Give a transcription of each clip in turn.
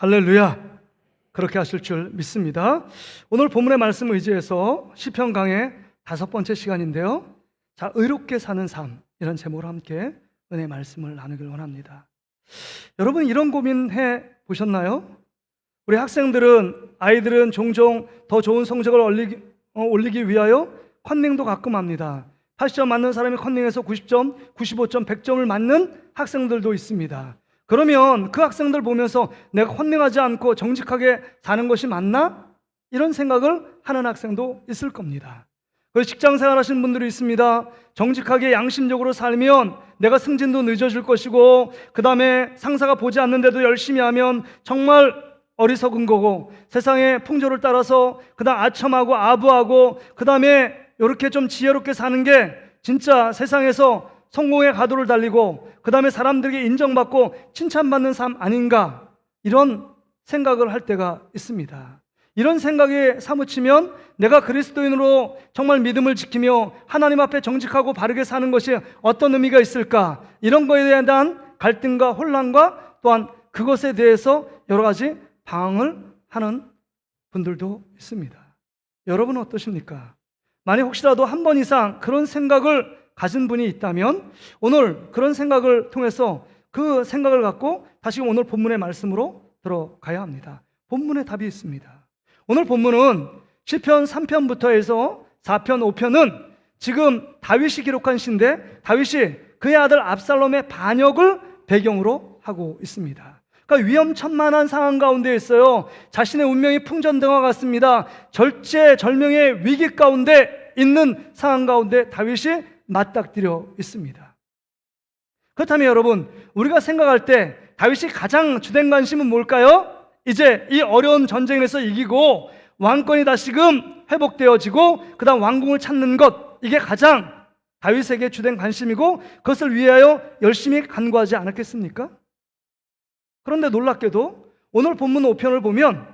할렐루야. 그렇게 하실 줄 믿습니다. 오늘 본문의 말씀을 의지해서 시편 강의 5번째 시간인데요. 자, 의롭게 사는 삶, 이런 제목으로 함께 은혜의 말씀을 나누길 원합니다. 여러분, 이런 고민해 보셨나요? 우리 아이들은 종종 더 좋은 성적을 올리기 위하여 컨닝도 가끔 합니다. 80점 맞는 사람이 컨닝해서 90점, 95점, 100점을 맞는 학생들도 있습니다. 그러면 그 학생들 보면서 내가 컨닝하지 않고 정직하게 사는 것이 맞나? 이런 생각을 하는 학생도 있을 겁니다. 직장생활 하시는 분들이 있습니다. 정직하게 양심적으로 살면 내가 승진도 늦어질 것이고, 그 다음에 상사가 보지 않는데도 열심히 하면 정말 어리석은 거고, 세상의 풍조를 따라서 그 다음 아첨하고 아부하고, 그 다음에 이렇게 좀 지혜롭게 사는 게 진짜 세상에서 성공의 가도를 달리고, 그 다음에 사람들에게 인정받고 칭찬받는 삶 아닌가, 이런 생각을 할 때가 있습니다. 이런 생각에 사무치면 내가 그리스도인으로 정말 믿음을 지키며 하나님 앞에 정직하고 바르게 사는 것이 어떤 의미가 있을까, 이런 거에 대한 갈등과 혼란과 또한 그것에 대해서 여러 가지 방황을 하는 분들도 있습니다. 여러분은 어떠십니까? 만약 혹시라도 한 번 이상 그런 생각을 가진 분이 있다면 오늘 그런 생각을 통해서 그 생각을 갖고 다시 오늘 본문의 말씀으로 들어가야 합니다. 본문에 답이 있습니다. 오늘 본문은 시편 3편부터 해서 4편, 5편은 지금 다윗이 기록한 시인데, 다윗이 그의 아들 압살롬의 반역을 배경으로 하고 있습니다. 그러니까 위험천만한 상황 가운데 있어요. 자신의 운명이 풍전등화 같습니다. 절체절명의 위기 가운데 있는 상황 가운데 다윗이 맞닥뜨려 있습니다. 그렇다면 여러분, 우리가 생각할 때 다윗이 가장 주된 관심은 뭘까요? 이제 이 어려운 전쟁에서 이기고 왕권이 다시금 회복되어지고 그 다음 왕궁을 찾는 것, 이게 가장 다윗에게 주된 관심이고 그것을 위하여 열심히 간구하지 않았겠습니까? 그런데 놀랍게도 오늘 본문 5편을 보면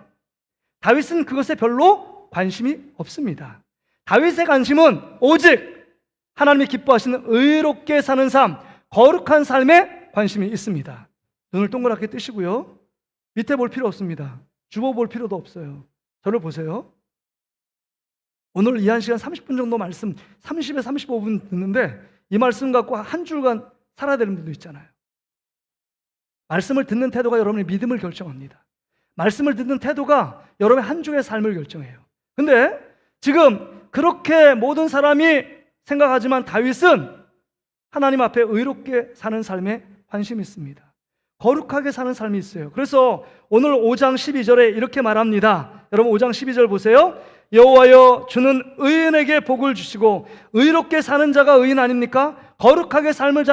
다윗은 그것에 별로 관심이 없습니다. 다윗의 관심은 오직 하나님이 기뻐하시는 의롭게 사는 삶, 거룩한 삶에 관심이 있습니다. 눈을 동그랗게 뜨시고요, 밑에 볼 필요 없습니다. 주보 볼 필요도 없어요. 저를 보세요. 오늘 이 한 시간 30분 정도 말씀, 30에 35분 듣는데 이 말씀 갖고 한 줄간 살아야 되는 분도 있잖아요. 말씀을 듣는 태도가 여러분의 믿음을 결정합니다. 말씀을 듣는 태도가 여러분의 한 주의 삶을 결정해요. 근데 지금 그렇게 모든 사람이 생각하지만 다윗은 하나님 앞에 의롭게 사는 삶에 관심이 있습니다. 거룩하게 사는 삶이 있어요. 그래서 오늘 5장 12절에 이렇게 말합니다. 여러분 5장 12절 보세요. 여호와여, 주는 의인에게 복을 주시고, 의롭게 사는 자가 의인 아닙니까? 거룩하게 삶을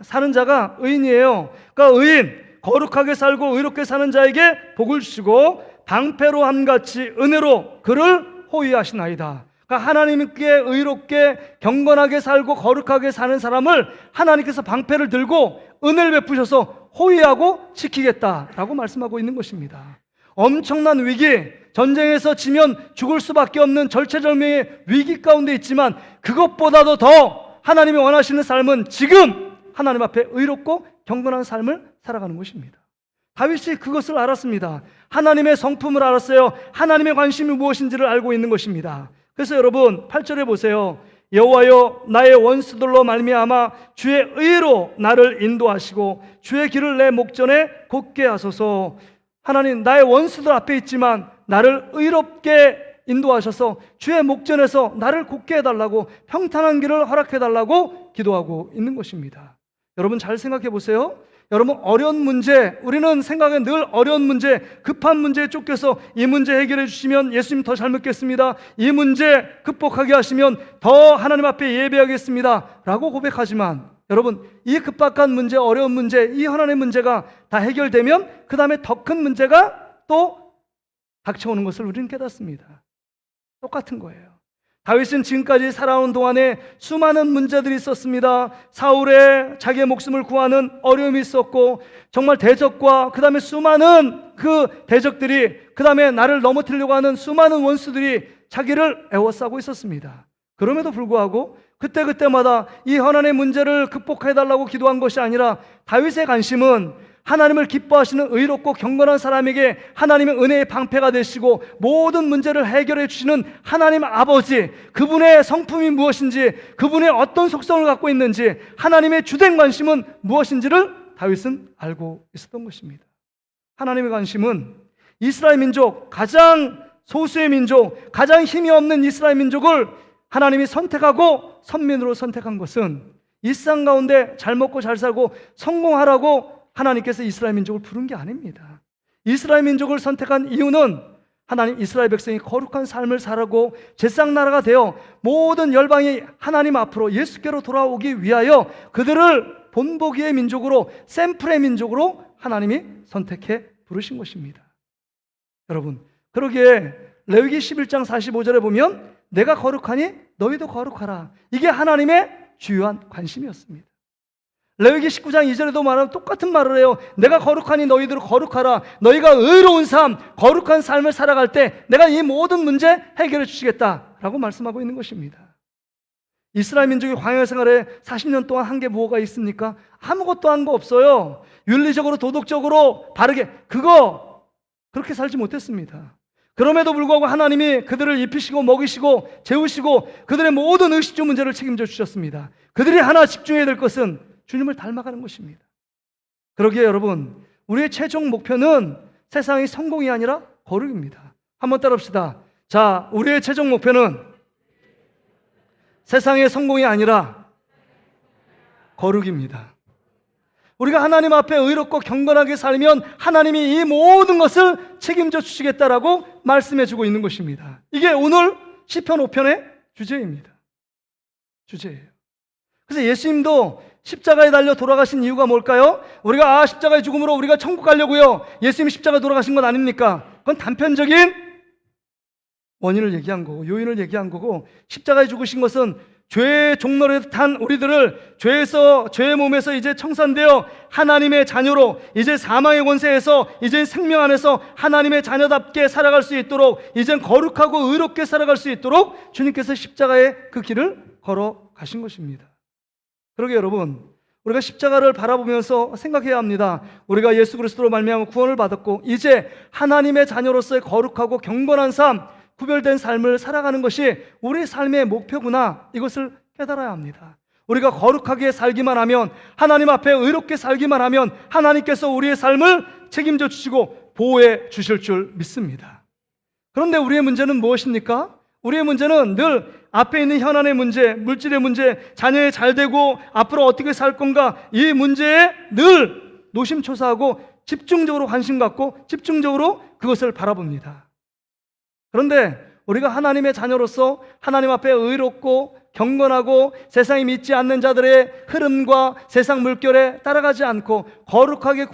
사는 자가 의인이에요. 그러니까 의인, 거룩하게 살고 의롭게 사는 자에게 복을 주시고 방패로 함같이 은혜로 그를 호위하시나이다. 그러니까 하나님께 의롭게 경건하게 살고 거룩하게 사는 사람을 하나님께서 방패를 들고 은혜를 베푸셔서 호위하고 지키겠다라고 말씀하고 있는 것입니다. 엄청난 위기, 전쟁에서 지면 죽을 수밖에 없는 절체절명의 위기 가운데 있지만 그것보다도 더 하나님이 원하시는 삶은 지금 하나님 앞에 의롭고 경건한 삶을 살아가는 것입니다. 다윗이 그것을 알았습니다. 하나님의 성품을 알았어요. 하나님의 관심이 무엇인지를 알고 있는 것입니다. 그래서 여러분 8절에 보세요. 여호와여, 나의 원수들로 말미암아 주의 의로 나를 인도하시고 주의 길을 내 목전에 곧게 하소서. 하나님, 나의 원수들 앞에 있지만 나를 의롭게 인도하셔서 주의 목전에서 나를 곧게 해달라고, 평탄한 길을 허락해달라고 기도하고 있는 것입니다. 여러분 잘 생각해 보세요. 여러분 어려운 문제, 우리는 생각에 늘 어려운 문제, 급한 문제에 쫓겨서 이 문제 해결해 주시면 예수님 더 잘 믿겠습니다, 이 문제 극복하게 하시면 더 하나님 앞에 예배하겠습니다 라고 고백하지만, 여러분 이 급박한 문제, 어려운 문제, 이 하나님의 문제가 다 해결되면 그 다음에 더 큰 문제가 또 닥쳐오는 것을 우리는 깨닫습니다. 똑같은 거예요. 다윗은 지금까지 살아온 동안에 수많은 문제들이 있었습니다. 사울의 자기의 목숨을 구하는 어려움이 있었고, 정말 대적과 그 다음에 수많은 그 대적들이, 그 다음에 나를 넘어뜨리려고 하는 수많은 원수들이 자기를 애워싸고 있었습니다. 그럼에도 불구하고 그때마다 이 하나님의 문제를 극복해달라고 기도한 것이 아니라 다윗의 관심은 하나님을 기뻐하시는 의롭고 경건한 사람에게 하나님의 은혜의 방패가 되시고 모든 문제를 해결해 주시는 하나님 아버지, 그분의 성품이 무엇인지, 그분의 어떤 속성을 갖고 있는지, 하나님의 주된 관심은 무엇인지를 다윗은 알고 있었던 것입니다. 하나님의 관심은 이스라엘 민족, 가장 소수의 민족, 가장 힘이 없는 이스라엘 민족을 하나님이 선택하고 선민으로 선택한 것은 이 세상 가운데 잘 먹고 잘 살고 성공하라고 하나님께서 이스라엘 민족을 부른 게 아닙니다. 이스라엘 민족을 선택한 이유는 하나님 이스라엘 백성이 거룩한 삶을 살고 제사장 나라가 되어 모든 열방이 하나님 앞으로 예수께로 돌아오기 위하여 그들을 본보기의 민족으로, 샘플의 민족으로 하나님이 선택해 부르신 것입니다. 여러분, 그러기에 레위기 11장 45절에 보면 내가 거룩하니 너희도 거룩하라, 이게 하나님의 주요한 관심이었습니다. 레위기 19장 2절에도 말하면 똑같은 말을 해요. 내가 거룩하니 너희들 거룩하라. 너희가 의로운 삶, 거룩한 삶을 살아갈 때 내가 이 모든 문제 해결해 주시겠다라고 말씀하고 있는 것입니다. 이스라엘 민족이 광야 생활에 40년 동안 한 게 뭐가 있습니까? 아무것도 한 거 없어요. 윤리적으로 도덕적으로 바르게 그렇게 살지 못했습니다. 그럼에도 불구하고 하나님이 그들을 입히시고 먹이시고 재우시고 그들의 모든 의식주 문제를 책임져 주셨습니다. 그들이 하나 집중해야 될 것은 주님을 닮아가는 것입니다. 그러기에 여러분, 우리의 최종 목표는 세상의 성공이 아니라 거룩입니다. 한번 따라합시다. 자, 우리의 최종 목표는 세상의 성공이 아니라 거룩입니다. 우리가 하나님 앞에 의롭고 경건하게 살면 하나님이 이 모든 것을 책임져 주시겠다라고 말씀해 주고 있는 것입니다. 이게 오늘 시편 5편의 주제입니다. 주제예요. 그래서 예수님도 십자가에 달려 돌아가신 이유가 뭘까요? 우리가 십자가의 죽음으로 우리가 천국 가려고요, 예수님이 십자가에 돌아가신 건 아닙니까? 그건 단편적인 원인을 얘기한 거고 요인을 얘기한 거고, 십자가에 죽으신 것은 죄의 종로에 탄 우리들을 죄의 몸에서 이제 청산되어 하나님의 자녀로, 이제 사망의 권세에서 이제 생명 안에서 하나님의 자녀답게 살아갈 수 있도록, 이젠 거룩하고 의롭게 살아갈 수 있도록 주님께서 십자가의 그 길을 걸어가신 것입니다. 그러게 여러분, 우리가 십자가를 바라보면서 생각해야 합니다. 우리가 예수 그리스도로 말미암아 구원을 받았고 이제 하나님의 자녀로서의 거룩하고 경건한 삶, 구별된 삶을 살아가는 것이 우리 삶의 목표구나, 이것을 깨달아야 합니다. 우리가 거룩하게 살기만 하면, 하나님 앞에 의롭게 살기만 하면 하나님께서 우리의 삶을 책임져 주시고 보호해 주실 줄 믿습니다. 그런데 우리의 문제는 무엇입니까? 우리의 문제는 늘 앞에 있는 현안의 문제, 물질의 문제, 자녀의 잘되고 앞으로 어떻게 살 건가, 이 문제에 늘 노심초사하고 집중적으로 관심 갖고 집중적으로 그것을 바라봅니다. 그런데 우리가 하나님의 자녀로서 하나님 앞에 의롭고 경건하고 세상이 믿지 않는 자들의 흐름과 세상 물결에 따라가지 않고 거룩하게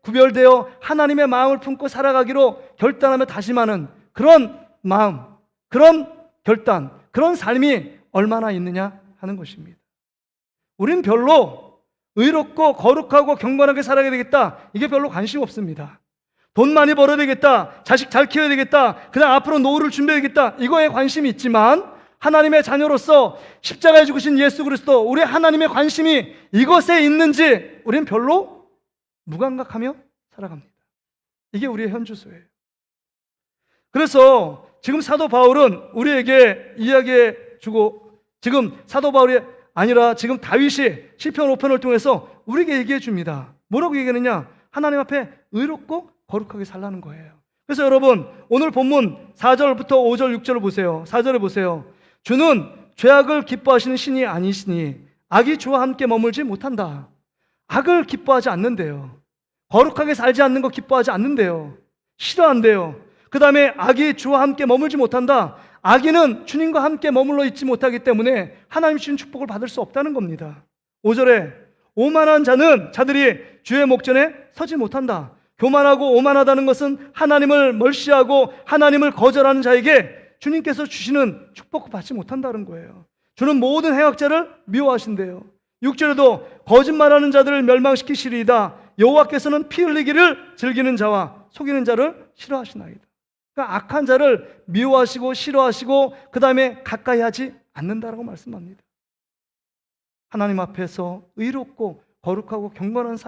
구별되어 하나님의 마음을 품고 살아가기로 결단하며 다짐하는 그런 마음, 그런 결단, 그런 삶이 얼마나 있느냐 하는 것입니다. 우린 별로 의롭고 거룩하고 경건하게 살아야 되겠다, 이게 별로 관심 없습니다. 돈 많이 벌어야 되겠다, 자식 잘 키워야 되겠다, 그다음 앞으로 노후를 준비해야 되겠다, 이거에 관심이 있지만 하나님의 자녀로서 십자가에 죽으신 예수 그리스도, 우리 하나님의 관심이 이것에 있는지 우리는 별로 무감각하며 살아갑니다. 이게 우리의 현주소예요. 그래서 지금 사도 바울은 우리에게 이야기해 주고, 지금 사도 바울이 아니라 지금 다윗이 시편 5편을 통해서 우리에게 얘기해 줍니다. 뭐라고 얘기하느냐? 하나님 앞에 의롭고 거룩하게 살라는 거예요. 그래서 여러분, 오늘 본문 4절부터 5절 6절을 보세요. 4절에 보세요. 주는 죄악을 기뻐하시는 신이 아니시니 악이 주와 함께 머물지 못한다. 악을 기뻐하지 않는데요. 거룩하게 살지 않는 거 기뻐하지 않는데요. 싫어한대요. 그 다음에 악이 주와 함께 머물지 못한다. 악인은 주님과 함께 머물러 있지 못하기 때문에 하나님 주신 축복을 받을 수 없다는 겁니다. 5절에 오만한 자들이 주의 목전에 서지 못한다. 교만하고 오만하다는 것은 하나님을 멀시하고 하나님을 거절하는 자에게 주님께서 주시는 축복을 받지 못한다는 거예요. 주는 모든 행악자를 미워하신대요. 6절에도 거짓말하는 자들을 멸망시키시리이다. 여호와께서는 피 흘리기를 즐기는 자와 속이는 자를 싫어하시나이다. 그러니까 악한 자를 미워하시고 싫어하시고 그 다음에 가까이 하지 않는다라고 말씀합니다. 하나님 앞에서 의롭고 거룩하고 경건한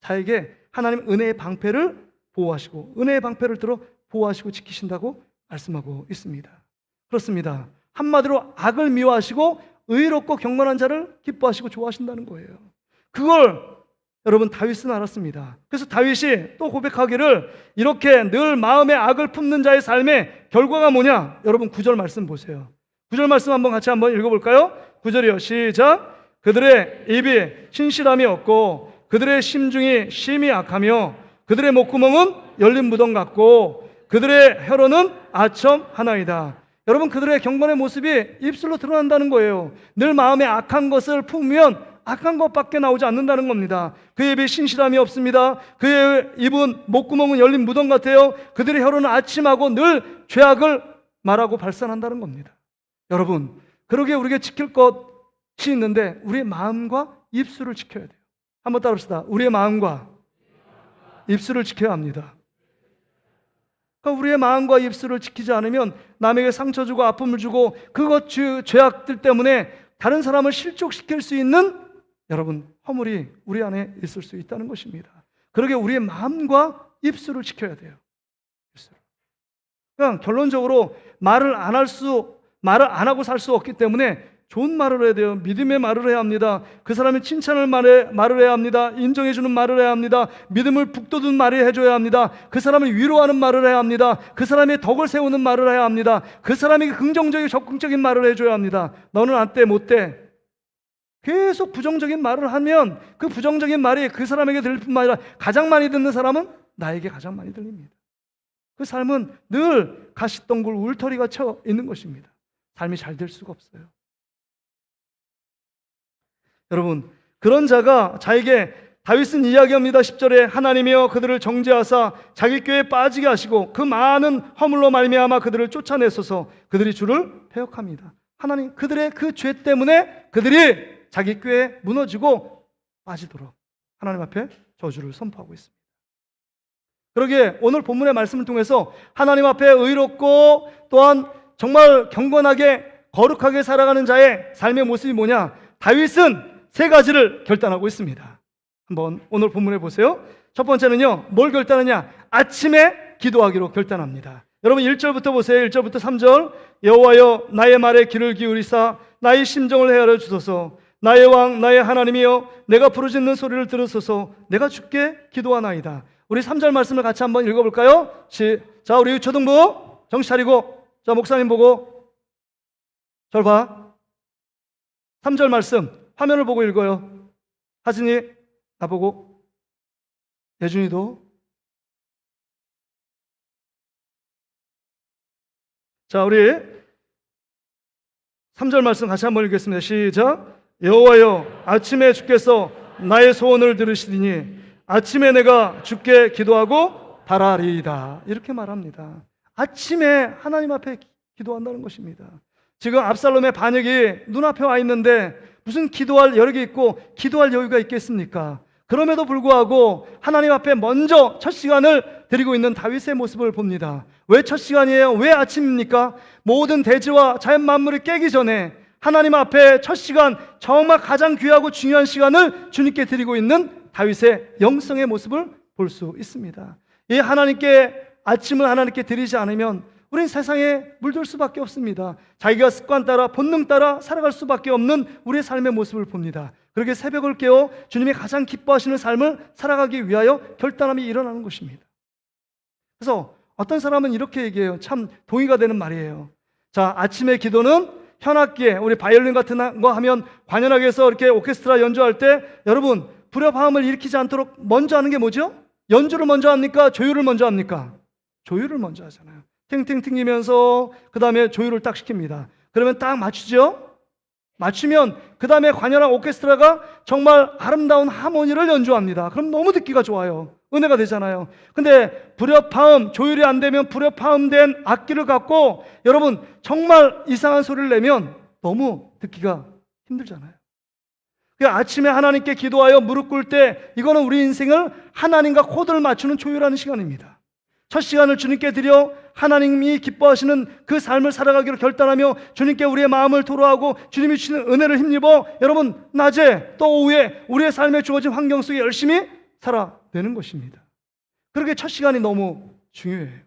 자에게 하나님 은혜의 방패를 보호하시고 은혜의 방패를 들어 보호하시고 지키신다고 말씀하고 있습니다. 그렇습니다. 한마디로 악을 미워하시고 의롭고 경건한 자를 기뻐하시고 좋아하신다는 거예요. 그걸 여러분 다윗은 알았습니다. 그래서 다윗이 또 고백하기를 이렇게 늘 마음에 악을 품는 자의 삶의 결과가 뭐냐? 여러분 9절 말씀 보세요. 9절 말씀 같이 한번 읽어볼까요? 9절이요. 시작. 그들의 입이 신실함이 없고 그들의 심중이 심히 악하며 그들의 목구멍은 열린 무덤 같고 그들의 혀로는 아첨 하나이다. 여러분 그들의 경건의 모습이 입술로 드러난다는 거예요. 늘 마음에 악한 것을 품으면 악한 것밖에 나오지 않는다는 겁니다. 그의 입에 신실함이 없습니다. 그의 입은 목구멍은 열린 무덤 같아요. 그들의 혀로는 아침하고 늘 죄악을 말하고 발산한다는 겁니다. 여러분 그러기에 우리가 지킬 것이 있는데 우리의 마음과 입술을 지켜야 돼요. 한번 따라합시다. 우리의 마음과 입술을 지켜야 합니다. 그러니까 우리의 마음과 입술을 지키지 않으면 남에게 상처 주고 아픔을 주고 그것 죄악들 때문에 다른 사람을 실족시킬 수 있는 여러분 허물이 우리 안에 있을 수 있다는 것입니다. 그러기에 우리의 마음과 입술을 지켜야 돼요. 그냥 결론적으로 말을 안 하고 살 수 없기 때문에 좋은 말을 해야 돼요. 믿음의 말을 해야 합니다. 그 사람의 칭찬을 말을 해야 합니다. 인정해주는 말을 해야 합니다. 믿음을 북돋은 말을 해줘야 합니다. 그 사람을 위로하는 말을 해야 합니다. 그 사람의 덕을 세우는 말을 해야 합니다. 그 사람에게 긍정적이고 적극적인 말을 해줘야 합니다. 너는 안 돼, 못 돼. 계속 부정적인 말을 하면 그 부정적인 말이 그 사람에게 들릴 뿐만 아니라 가장 많이 듣는 사람은 나에게 가장 많이 들립니다. 그 삶은 늘 가시덩굴 울터리가 쳐 있는 것입니다. 삶이 잘 될 수가 없어요. 여러분 그런 자가 자에게 다윗은 이야기합니다. 10절에 하나님이여 그들을 정죄하사 자기 꾀에 빠지게 하시고 그 많은 허물로 말미암아 그들을 쫓아내소서. 그들이 주를 배역합니다. 하나님 그들의 그 죄 때문에 그들이 자기 꾀에 무너지고 빠지도록 하나님 앞에 저주를 선포하고 있습니다. 그러기에 오늘 본문의 말씀을 통해서 하나님 앞에 의롭고 또한 정말 경건하게 거룩하게 살아가는 자의 삶의 모습이 뭐냐? 다윗은 세 가지를 결단하고 있습니다. 한번 오늘 본문에 보세요. 첫 번째는요, 뭘 결단하냐? 아침에 기도하기로 결단합니다. 여러분 1절부터 보세요. 1절부터 3절. 여호와여 나의 말에 귀를 기울이사 나의 심정을 헤아려 주소서. 나의 왕 나의 하나님이여 내가 부르짖는 소리를 들으소서. 내가 주께 기도하나이다. 우리 3절 말씀을 같이 한번 읽어볼까요? 자, 우리 초등부 정신 차리고, 자, 목사님 보고 절 봐. 3절 말씀 화면을 보고 읽어요. 하진이 나보고, 예준이도. 자, 우리 3절 말씀 같이 한번 읽겠습니다. 시작. 여호와여 아침에 주께서 나의 소원을 들으시리니 아침에 내가 주께 기도하고 바라리이다. 이렇게 말합니다. 아침에 하나님 앞에 기도한다는 것입니다. 지금 압살롬의 반역이 눈앞에 와 있는데 무슨 기도할 여력이 있고 기도할 여유가 있겠습니까? 그럼에도 불구하고 하나님 앞에 먼저 첫 시간을 드리고 있는 다윗의 모습을 봅니다. 왜 첫 시간이에요? 왜 아침입니까? 모든 대지와 자연 만물을 깨기 전에 하나님 앞에 첫 시간, 정말 가장 귀하고 중요한 시간을 주님께 드리고 있는 다윗의 영성의 모습을 볼 수 있습니다. 이 아침을 하나님께 드리지 않으면 우린 세상에 물들 수밖에 없습니다. 자기가 습관 따라 본능 따라 살아갈 수밖에 없는 우리의 삶의 모습을 봅니다. 그렇게 새벽을 깨워 주님이 가장 기뻐하시는 삶을 살아가기 위하여 결단함이 일어나는 것입니다. 그래서 어떤 사람은 이렇게 얘기해요. 참 동의가 되는 말이에요. 자, 아침의 기도는 현악기에 우리 바이올린 같은 거 하면 관현악에서 이렇게 오케스트라 연주할 때 여러분 불협화음을 일으키지 않도록 먼저 하는 게 뭐죠? 연주를 먼저 합니까? 조율을 먼저 합니까? 조율을 먼저 하잖아요. 팅팅 튕기면서 그 다음에 조율을 딱 시킵니다. 그러면 딱 맞추죠? 맞추면 그 다음에 관현악 오케스트라가 정말 아름다운 하모니를 연주합니다. 그럼 너무 듣기가 좋아요. 은혜가 되잖아요. 근데 불협화음, 조율이 안 되면 불협화음된 악기를 갖고 여러분 정말 이상한 소리를 내면 너무 듣기가 힘들잖아요. 아침에 하나님께 기도하여 무릎 꿇을 때 이거는 우리 인생을 하나님과 코드를 맞추는 조율하는 시간입니다. 첫 시간을 주님께 드려 하나님이 기뻐하시는 그 삶을 살아가기로 결단하며 주님께 우리의 마음을 토로하고 주님이 주시는 은혜를 힘입어 여러분 낮에 또 오후에 우리의 삶에 주어진 환경 속에 열심히 살아내는 것입니다. 그렇게 첫 시간이 너무 중요해요.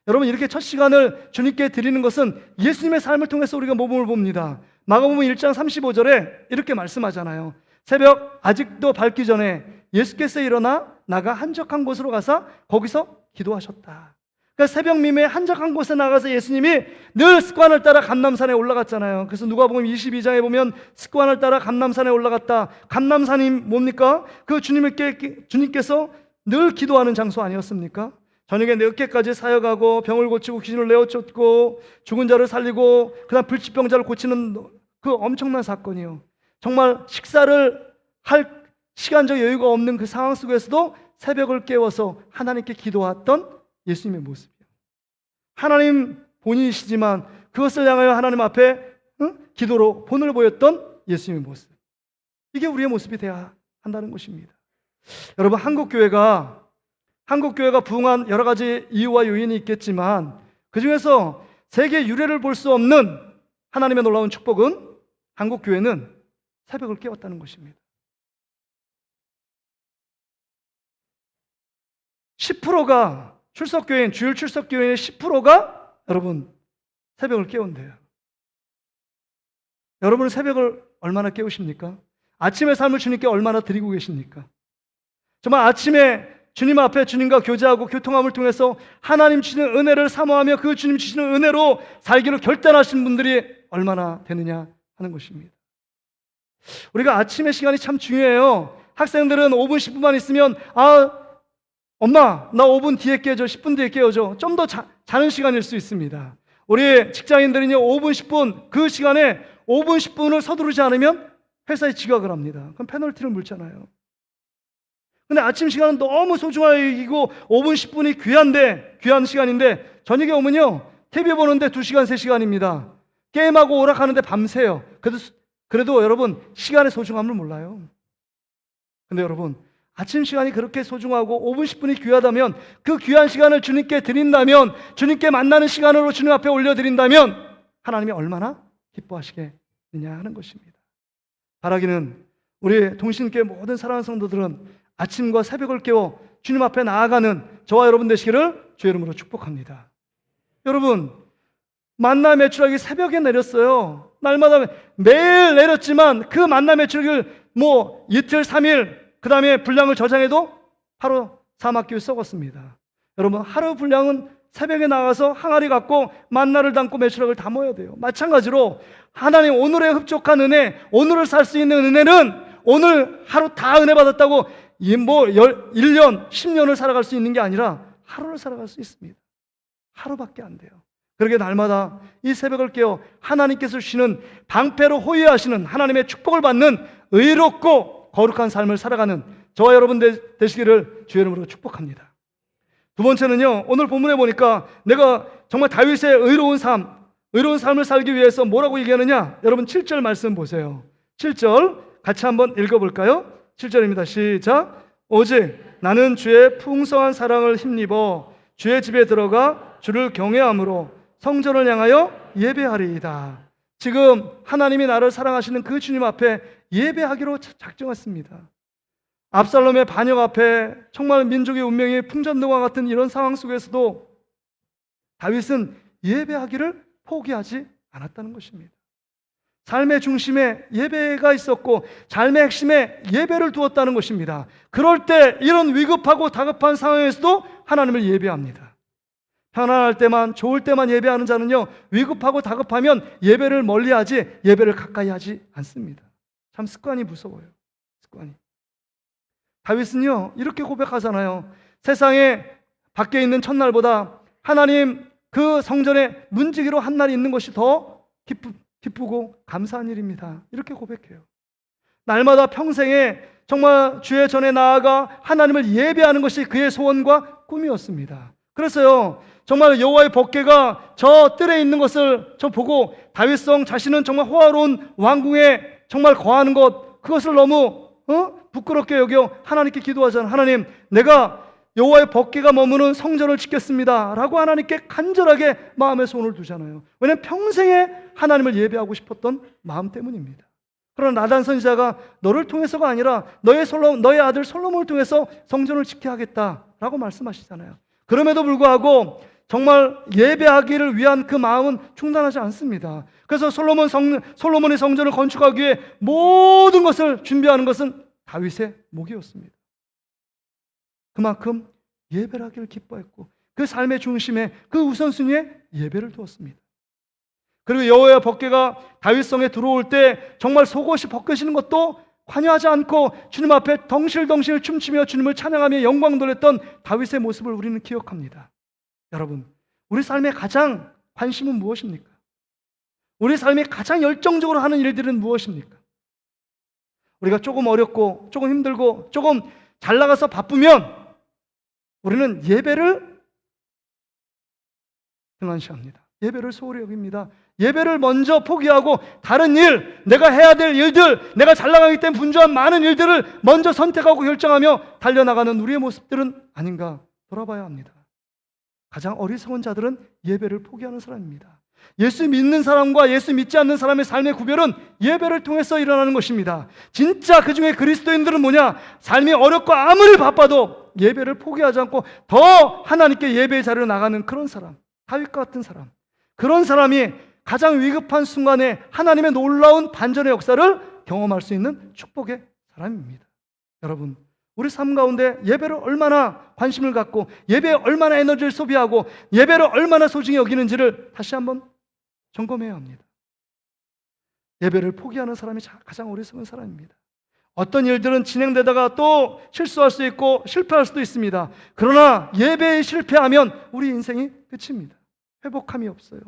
여러분, 이렇게 첫 시간을 주님께 드리는 것은 예수님의 삶을 통해서 우리가 모범을 봅니다. 마가복음 1장 35절에 이렇게 말씀하잖아요. 새벽 아직도 밝기 전에 예수께서 일어나 나가 한적한 곳으로 가서 거기서 기도하셨다. 그러니까 새벽 미매에 한적한 곳에 나가서 예수님이 늘 습관을 따라 감람산에 올라갔잖아요. 그래서 누가복음 22장에 보면 습관을 따라 감람산에 올라갔다. 감람산이 뭡니까? 그 주님께서 늘 기도하는 장소 아니었습니까? 저녁에 늦게까지 사역하고 병을 고치고 귀신을 내어쫓고 죽은 자를 살리고 그다음 불치병자를 고치는 그 엄청난 사건이요. 정말 식사를 할 시간적 여유가 없는 그 상황 속에서도 새벽을 깨워서 하나님께 기도했던 예수님의 모습이에요. 하나님 본인이시지만 그것을 향하여 하나님 앞에 기도로 본을 보였던 예수님의 모습. 이게 우리의 모습이 되어야 한다는 것입니다. 여러분, 한국교회가 부흥한 여러 가지 이유와 요인이 있겠지만 그중에서 세계 유례를 볼 수 없는 하나님의 놀라운 축복은 한국교회는 새벽을 깨웠다는 것입니다. 10%가 출석교인, 주일 출석교인의 10%가 여러분 새벽을 깨운대요. 여러분은 새벽을 얼마나 깨우십니까? 아침의 삶을 주님께 얼마나 드리고 계십니까? 정말 아침에 주님 앞에 주님과 교제하고 교통함을 통해서 하나님 주시는 은혜를 사모하며 그 주님 주시는 은혜로 살기로 결단하신 분들이 얼마나 되느냐 하는 것입니다. 우리가 아침의 시간이 참 중요해요. 학생들은 5분 10분만 있으면 엄마 나 5분 뒤에 깨워줘, 10분 뒤에 깨워줘. 좀 더 자는 시간일 수 있습니다. 우리 직장인들은요 5분 10분 그 시간에 5분 10분을 서두르지 않으면 회사에 지각을 합니다. 그럼 페널티를 물잖아요. 근데 아침 시간은 너무 소중하고 5분 10분이 귀한 시간인데 저녁에 오면요 TV 보는데 2시간 3시간입니다. 게임하고 오락하는데 밤새요. 그래도 여러분 시간의 소중함을 몰라요. 근데 여러분 아침 시간이 그렇게 소중하고 5분 10분이 귀하다면 그 귀한 시간을 주님께 드린다면, 주님께 만나는 시간으로 주님 앞에 올려드린다면 하나님이 얼마나 기뻐하시겠느냐 하는 것입니다. 바라기는 우리 동신교회 모든 사랑하는 성도들은 아침과 새벽을 깨워 주님 앞에 나아가는 저와 여러분 되시기를 주의 이름으로 축복합니다. 여러분, 만나 매출하기 새벽에 내렸어요. 날마다 매일 내렸지만 그 만나 매출을 이틀 3일 그 다음에 분량을 저장해도 하루 사막교에 썩었습니다. 여러분, 하루 분량은 새벽에 나가서 항아리 갖고 만나를 담고 매출액을 담아야 돼요. 마찬가지로 하나님 오늘의 흡족한 은혜, 오늘을 살 수 있는 은혜는 오늘 하루 다 은혜 받았다고 1년, 10년을 살아갈 수 있는 게 아니라 하루를 살아갈 수 있습니다. 하루밖에 안 돼요. 그렇게 날마다 이 새벽을 깨워 하나님께서 주시는 방패로 호위하시는 하나님의 축복을 받는 의롭고 거룩한 삶을 살아가는 저와 여러분 되시기를 주의 이름으로 축복합니다. 두 번째는요, 오늘 본문에 보니까 내가 정말 다윗의 의로운 삶을 살기 위해서 뭐라고 얘기하느냐? 여러분 7절 말씀 보세요. 7절 같이 한번 읽어볼까요? 7절입니다. 시작. 오직 나는 주의 풍성한 사랑을 힘입어 주의 집에 들어가 주를 경외함으로 성전을 향하여 예배하리이다. 지금 하나님이 나를 사랑하시는 그 주님 앞에 예배하기로 작정했습니다. 압살롬의 반역 앞에 정말 민족의 운명이 풍전등과 같은 이런 상황 속에서도 다윗은 예배하기를 포기하지 않았다는 것입니다. 삶의 중심에 예배가 있었고 삶의 핵심에 예배를 두었다는 것입니다. 그럴 때 이런 위급하고 다급한 상황에서도 하나님을 예배합니다. 편안할 때만, 좋을 때만 예배하는 자는요, 위급하고 다급하면 예배를 멀리하지 예배를 가까이 하지 않습니다. 참 습관이 무서워요. 습관이. 다윗은요 이렇게 고백하잖아요. 세상에 밖에 있는 첫날보다 하나님 그 성전에 문지기로 한 날이 있는 것이 더 기쁘고 감사한 일입니다. 이렇게 고백해요. 날마다 평생에 정말 주의 전에 나아가 하나님을 예배하는 것이 그의 소원과 꿈이었습니다. 그래서요 정말 여호와의 법궤가 저 뜰에 있는 것을 저 보고 다윗성 자신은 정말 호화로운 왕궁에 정말 거하는 것, 그것을 너무 부끄럽게 여겨 하나님께 기도하잖아요. 하나님, 내가 여호와의 법궤가 머무는 성전을 짓겠습니다 라고 하나님께 간절하게 마음에 손을 두잖아요. 왜냐하면 평생에 하나님을 예배하고 싶었던 마음 때문입니다. 그러나 나단 선지자가 너를 통해서가 아니라 너의 아들 솔로몬을 통해서 성전을 짓게 하겠다라고 말씀하시잖아요. 그럼에도 불구하고 정말 예배하기를 위한 그 마음은 중단하지 않습니다. 그래서 솔로몬의 성전을 건축하기 위해 모든 것을 준비하는 것은 다윗의 목이었습니다. 그만큼 예배를 하기를 기뻐했고 그 삶의 중심에 그 우선순위에 예배를 두었습니다. 그리고 여호와의 법궤가 다윗성에 들어올 때 정말 속옷이 벗겨지는 것도 관여하지 않고 주님 앞에 덩실덩실 춤추며 주님을 찬양하며 영광 돌렸던 다윗의 모습을 우리는 기억합니다. 여러분, 우리 삶의 가장 관심은 무엇입니까? 우리 삶이 가장 열정적으로 하는 일들은 무엇입니까? 우리가 조금 어렵고 조금 힘들고 조금 잘 나가서 바쁘면 우리는 예배를 등한시합니다. 예배를 소홀히 여깁니다. 예배를 먼저 포기하고 다른 일, 내가 해야 될 일들, 내가 잘 나가기 때문에 분주한 많은 일들을 먼저 선택하고 결정하며 달려나가는 우리의 모습들은 아닌가 돌아봐야 합니다. 가장 어리석은 자들은 예배를 포기하는 사람입니다. 예수 믿는 사람과 예수 믿지 않는 사람의 삶의 구별은 예배를 통해서 일어나는 것입니다. 진짜 그 중에 그리스도인들은 뭐냐? 삶이 어렵고 아무리 바빠도 예배를 포기하지 않고 더 하나님께 예배의 자리로 나가는 그런 사람, 다윗과 같은 사람, 그런 사람이 가장 위급한 순간에 하나님의 놀라운 반전의 역사를 경험할 수 있는 축복의 사람입니다. 여러분, 우리 삶 가운데 예배를 얼마나 관심을 갖고 예배에 얼마나 에너지를 소비하고 예배를 얼마나 소중히 여기는지를 다시 한번 점검해야 합니다. 예배를 포기하는 사람이 가장 어리석은 사람입니다. 어떤 일들은 진행되다가 또 실수할 수 있고 실패할 수도 있습니다. 그러나 예배에 실패하면 우리 인생이 끝입니다. 회복함이 없어요.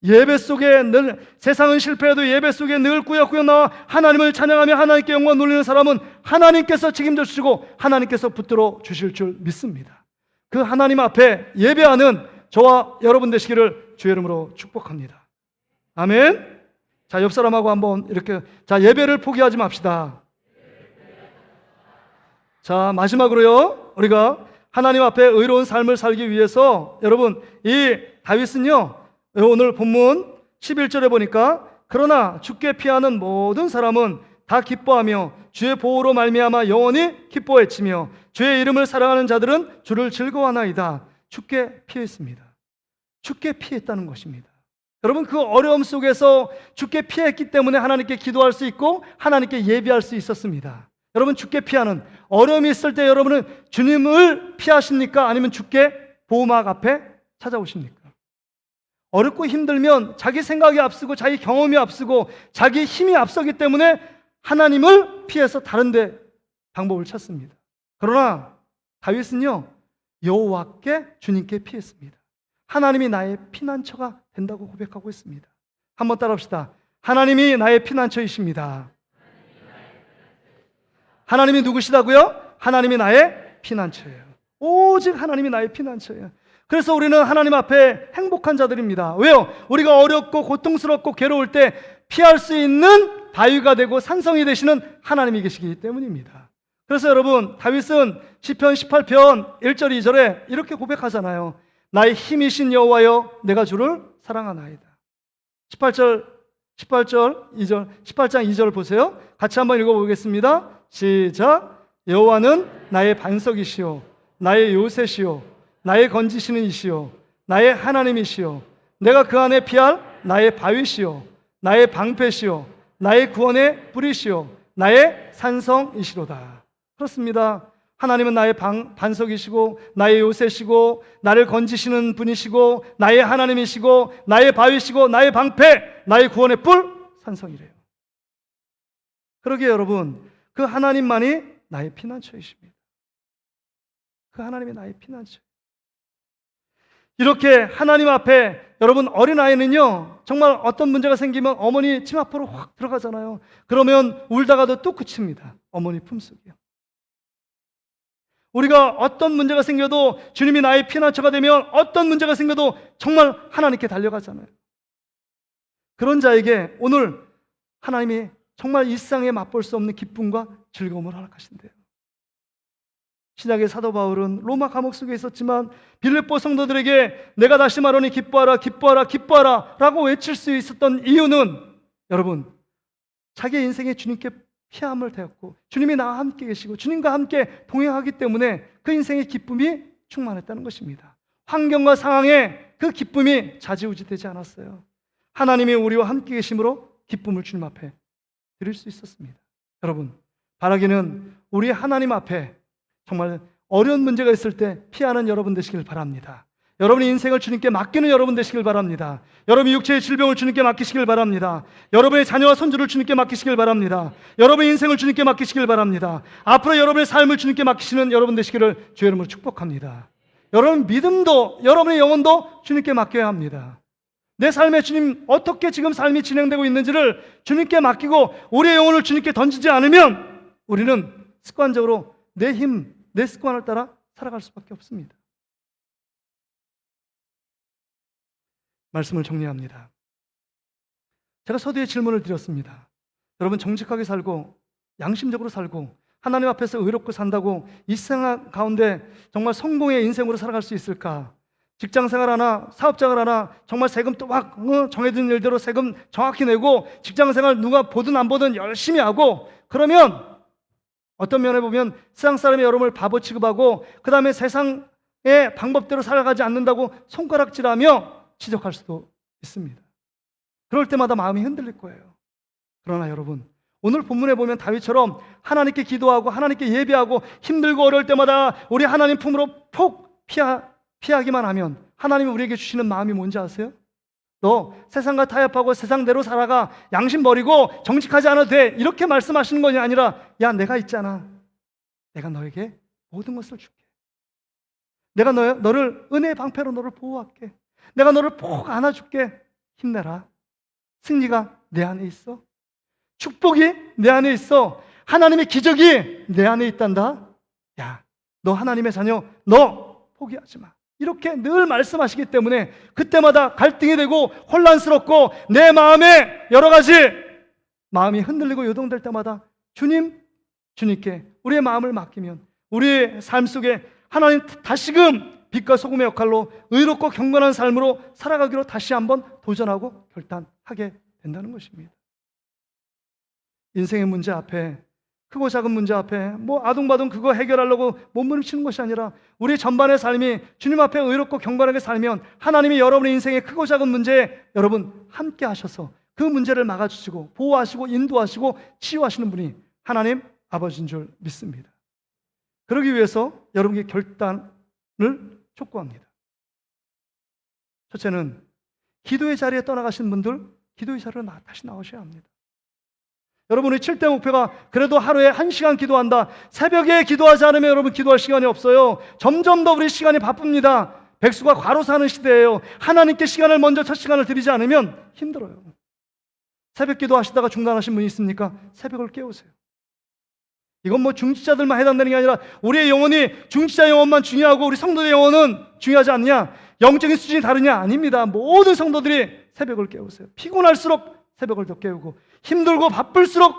예배 속에 늘 세상은 실패해도 예배 속에 늘 꾸역꾸역 나와 하나님을 찬양하며 하나님께 영광 돌리는 사람은 하나님께서 책임져 주시고 하나님께서 붙들어 주실 줄 믿습니다. 그 하나님 앞에 예배하는 저와 여러분 되시기를 주의 이름으로 축복합니다. 아멘. 자, 옆 사람하고 한번 이렇게, 자, 예배를 포기하지 맙시다. 자, 마지막으로요, 우리가 하나님 앞에 의로운 삶을 살기 위해서 여러분, 이 다윗은요, 오늘 본문 11절에 보니까 그러나 주께 피하는 모든 사람은 다 기뻐하며 주의 보호로 말미암아 영원히 기뻐 외치며 주의 이름을 사랑하는 자들은 주를 즐거워하나이다. 주께 피했습니다. 주께 피했다는 것입니다. 여러분, 그 어려움 속에서 주께 피했기 때문에 하나님께 기도할 수 있고 하나님께 예배할 수 있었습니다. 여러분, 주께 피하는, 어려움이 있을 때 여러분은 주님을 피하십니까? 아니면 주께 보호막 앞에 찾아오십니까? 어렵고 힘들면 자기 생각이 앞서고 자기 경험이 앞서고 자기 힘이 앞서기 때문에 하나님을 피해서 다른 데 방법을 찾습니다. 그러나 다윗은요, 여호와께, 주님께 피했습니다. 하나님이 나의 피난처가 된다고 고백하고 있습니다. 한번 따라합시다. 하나님이 나의 피난처이십니다. 하나님이 누구시다고요? 하나님이 나의 피난처예요. 오직 하나님이 나의 피난처예요. 그래서 우리는 하나님 앞에 행복한 자들입니다. 왜요? 우리가 어렵고 고통스럽고 괴로울 때 피할 수 있는 바위가 되고 산성이 되시는 하나님이 계시기 때문입니다. 그래서 여러분, 다윗은 시편 18편 1절 2절에 이렇게 고백하잖아요. 나의 힘이신 여호와여, 내가 주를 사랑하나이다. 18장 2절 보세요. 같이 한번 읽어보겠습니다. 시작. 여호와는 나의 반석이시요 나의 요새시요 나의 건지시는 이시요 나의 하나님이시요 내가 그 안에 피할 나의 바위시요 나의 방패시요 나의 구원의 뿌리시요 나의 산성이시로다. 그렇습니다. 하나님은 나의 반석이시고 나의 요새시고 나를 건지시는 분이시고 나의 하나님이시고 나의 바위시고 나의 방패, 나의 구원의 뿔, 산성이래요. 그러기에 여러분, 그 하나님만이 나의 피난처이십니다. 그 하나님이 나의 피난처. 이렇게 하나님 앞에, 여러분, 어린아이는요, 정말 어떤 문제가 생기면 어머니 침 앞으로 확 들어가잖아요. 그러면 울다가도 뚝 그칩니다. 어머니 품속이요. 우리가 어떤 문제가 생겨도, 주님이 나의 피난처가 되면 어떤 문제가 생겨도 정말 하나님께 달려가잖아요. 그런 자에게 오늘 하나님이 정말 일상에 맛볼 수 없는 기쁨과 즐거움을 허락하신대요. 신약의 사도 바울은 로마 감옥 속에 있었지만 빌립보 성도들에게 내가 다시 말하니 기뻐하라 기뻐하라 기뻐하라 라고 외칠 수 있었던 이유는, 여러분, 자기의 인생에 주님께 피함을 되었고 주님이 나와 함께 계시고 주님과 함께 동행하기 때문에 그 인생의 기쁨이 충만했다는 것입니다. 환경과 상황에 그 기쁨이 좌지우지되지 않았어요. 하나님이 우리와 함께 계심으로 기쁨을 주님 앞에 드릴 수 있었습니다. 여러분, 바라기는 우리 하나님 앞에 정말 어려운 문제가 있을 때 피하는 여러분 되시길 바랍니다. 여러분의 인생을 주님께 맡기는 여러분 되시길 바랍니다. 여러분의 육체의 질병을 주님께 맡기시길 바랍니다. 여러분의 자녀와 손주를 주님께 맡기시길 바랍니다. 여러분의 인생을 주님께 맡기시길 바랍니다. 앞으로 여러분의 삶을 주님께 맡기시는 여러분 되시기를 주의 이름으로 축복합니다. 여러분 믿음도, 여러분의 영혼도 주님께 맡겨야 합니다. 내 삶에 주님 어떻게 지금 삶이 진행되고 있는지를 주님께 맡기고 우리의 영혼을 주님께 던지지 않으면 우리는 습관적으로 내 힘, 내 습관을 따라 살아갈 수밖에 없습니다. 말씀을 정리합니다. 제가 서두에 질문을 드렸습니다. 여러분 정직하게 살고 양심적으로 살고 하나님 앞에서 의롭고 산다고 이 세상 가운데 정말 성공의 인생으로 살아갈 수 있을까? 직장생활 하나, 사업장을 하나 정말 세금 또박 정해진 일대로 세금 정확히 내고 직장생활 누가 보든 안 보든 열심히 하고 그러면 어떤 면에 보면 세상 사람이 여러분을 바보 취급하고 그 다음에 세상의 방법대로 살아가지 않는다고 손가락질하며 지적할 수도 있습니다. 그럴 때마다 마음이 흔들릴 거예요. 그러나 여러분, 오늘 본문에 보면 다윗처럼 하나님께 기도하고 하나님께 예배하고 힘들고 어려울 때마다 우리 하나님 품으로 폭 피하기만 하면 하나님이 우리에게 주시는 마음이 뭔지 아세요? 너 세상과 타협하고 세상대로 살아가, 양심 버리고 정직하지 않아도 돼, 이렇게 말씀하시는 것이 아니라 야, 내가 있잖아, 내가 너에게 모든 것을 줄게, 내가 너를 은혜의 방패로 너를 보호할게, 내가 너를 폭 안아줄게, 힘내라, 승리가 내 안에 있어, 축복이 내 안에 있어, 하나님의 기적이 내 안에 있단다. 야, 너 하나님의 자녀, 너 포기하지 마, 이렇게 늘 말씀하시기 때문에 그때마다 갈등이 되고 혼란스럽고 내 마음에 여러 가지 마음이 흔들리고 요동될 때마다 주님께 우리의 마음을 맡기면 우리의 삶 속에 하나님 다시금 빛과 소금의 역할로 의롭고 경건한 삶으로 살아가기로 다시 한번 도전하고 결단하게 된다는 것입니다. 인생의 문제 앞에, 크고 작은 문제 앞에 아둥바둥 그거 해결하려고 몸부림치는 것이 아니라 우리 전반의 삶이 주님 앞에 의롭고 경건하게 살면 하나님이 여러분의 인생의 크고 작은 문제에 여러분 함께 하셔서 그 문제를 막아주시고 보호하시고 인도하시고 치유하시는 분이 하나님 아버지인 줄 믿습니다. 그러기 위해서 여러분께 결단을 촉구합니다. 첫째는 기도의 자리에 떠나가신 분들, 기도의 자리로 다시 나오셔야 합니다. 여러분의 7대 목표가 그래도 하루에 1시간 기도한다. 새벽에 기도하지 않으면 여러분 기도할 시간이 없어요. 점점 더 우리 시간이 바쁩니다. 백수가 과로 사는 시대예요. 하나님께 시간을 먼저 첫 시간을 드리지 않으면 힘들어요. 새벽 기도하시다가 중단하신 분이 있습니까? 새벽을 깨우세요. 이건 중직자들만 해당되는 게 아니라 우리의 영혼이, 중직자 영혼만 중요하고 우리 성도의 영혼은 중요하지 않냐? 영적인 수준이 다르냐? 아닙니다. 모든 성도들이 새벽을 깨우세요. 피곤할수록 새벽을 더 깨우고, 힘들고 바쁠수록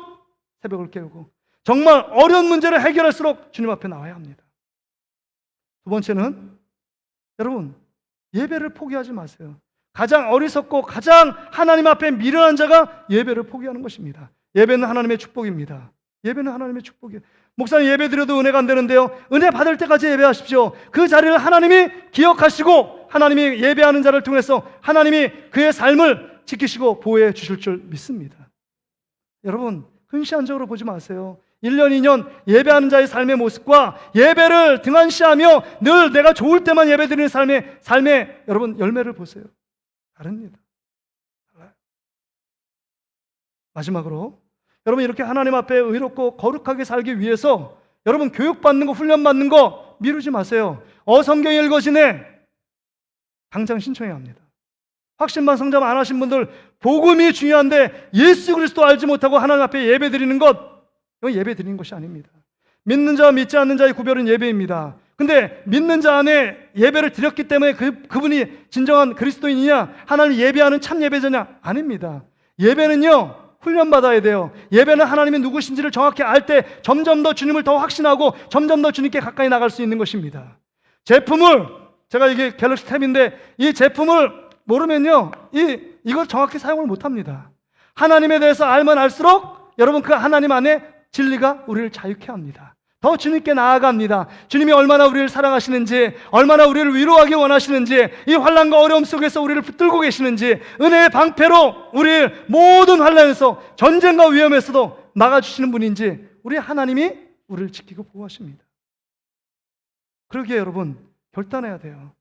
새벽을 깨우고, 정말 어려운 문제를 해결할수록 주님 앞에 나와야 합니다. 두 번째는 여러분, 예배를 포기하지 마세요. 가장 어리석고 가장 하나님 앞에 미련한 자가 예배를 포기하는 것입니다. 예배는 하나님의 축복입니다. 예배는 하나님의 축복이에요. 목사님 예배 드려도 은혜가 안 되는데요, 은혜 받을 때까지 예배하십시오. 그 자리를 하나님이 기억하시고 하나님이 예배하는 자를 통해서 하나님이 그의 삶을 지키시고 보호해 주실 줄 믿습니다. 여러분, 근시안적으로 보지 마세요. 1년, 2년 예배하는 자의 삶의 모습과 예배를 등한시하며 늘 내가 좋을 때만 예배드리는 삶의 여러분 열매를 보세요. 다릅니다. 달라요. 마지막으로 여러분, 이렇게 하나님 앞에 의롭고 거룩하게 살기 위해서 여러분 교육받는 거, 훈련받는 거 미루지 마세요. 성경 읽어지네, 당장 신청해야 합니다. 확신반 성장 안 하신 분들, 복음이 중요한데 예수 그리스도 알지 못하고 하나님 앞에 예배 드리는 것, 이건 예배 드리는 것이 아닙니다. 믿는 자와 믿지 않는 자의 구별은 예배입니다. 근데 믿는 자 안에 예배를 드렸기 때문에 그분이 진정한 그리스도인이냐, 하나님 예배하는 참 예배자냐? 아닙니다. 예배는요, 훈련받아야 돼요. 예배는 하나님이 누구신지를 정확히 알 때 점점 더 주님을 더 확신하고 점점 더 주님께 가까이 나갈 수 있는 것입니다. 제품을, 제가 이게 갤럭시 탭인데 이 제품을 모르면요, 이걸 정확히 사용을 못합니다. 하나님에 대해서 알면 알수록 여러분 그 하나님 안에 진리가 우리를 자유케 합니다. 더 주님께 나아갑니다. 주님이 얼마나 우리를 사랑하시는지, 얼마나 우리를 위로하기 원하시는지, 이 환난과 어려움 속에서 우리를 붙들고 계시는지, 은혜의 방패로 우리를 모든 환난에서, 전쟁과 위험에서도 막아주시는 분인지, 우리 하나님이 우리를 지키고 보호하십니다. 그러기에 여러분 결단해야 돼요.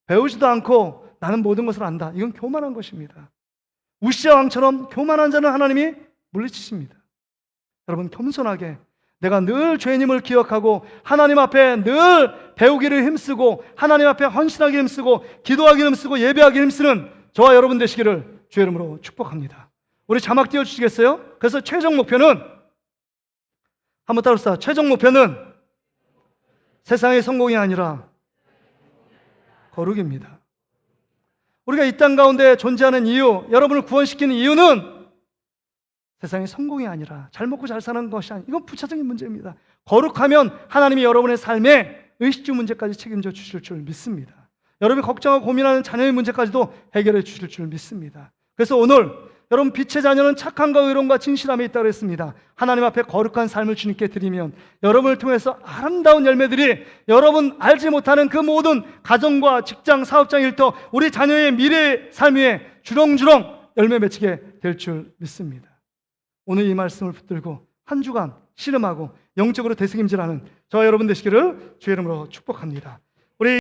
배우지도 않고 나는 모든 것을 안다. 이건 교만한 것입니다. 우시아 왕처럼 교만한 자는 하나님이 물리치십니다. 여러분 겸손하게 내가 늘 죄인임을 기억하고 하나님 앞에 늘 배우기를 힘쓰고 하나님 앞에 헌신하기 힘쓰고 기도하기 힘쓰고 예배하기 힘쓰는 저와 여러분 되시기를 주의 이름으로 축복합니다. 우리 자막 띄워주시겠어요? 그래서 최종 목표는, 한번 따라합시다. 최종 목표는 세상의 성공이 아니라 거룩입니다. 우리가 이 땅 가운데 존재하는 이유, 여러분을 구원시키는 이유는 세상의 성공이 아니라 잘 먹고 잘 사는 것이 아니라, 이건 부차적인 문제입니다. 거룩하면 하나님이 여러분의 삶에 의식주 문제까지 책임져 주실 줄 믿습니다. 여러분이 걱정하고 고민하는 자녀의 문제까지도 해결해 주실 줄 믿습니다. 그래서 오늘 여러분 빛의 자녀는 착함과 의로움과 진실함에 있다고 했습니다. 하나님 앞에 거룩한 삶을 주님께 드리면 여러분을 통해서 아름다운 열매들이 여러분 알지 못하는 그 모든 가정과 직장, 사업장 일터, 우리 자녀의 미래의 삶 위에 주렁주렁 열매 맺히게 될 줄 믿습니다. 오늘 이 말씀을 붙들고 한 주간 씨름하고 영적으로 되새김질하는 저와 여러분 되시기를 주의 이름으로 축복합니다.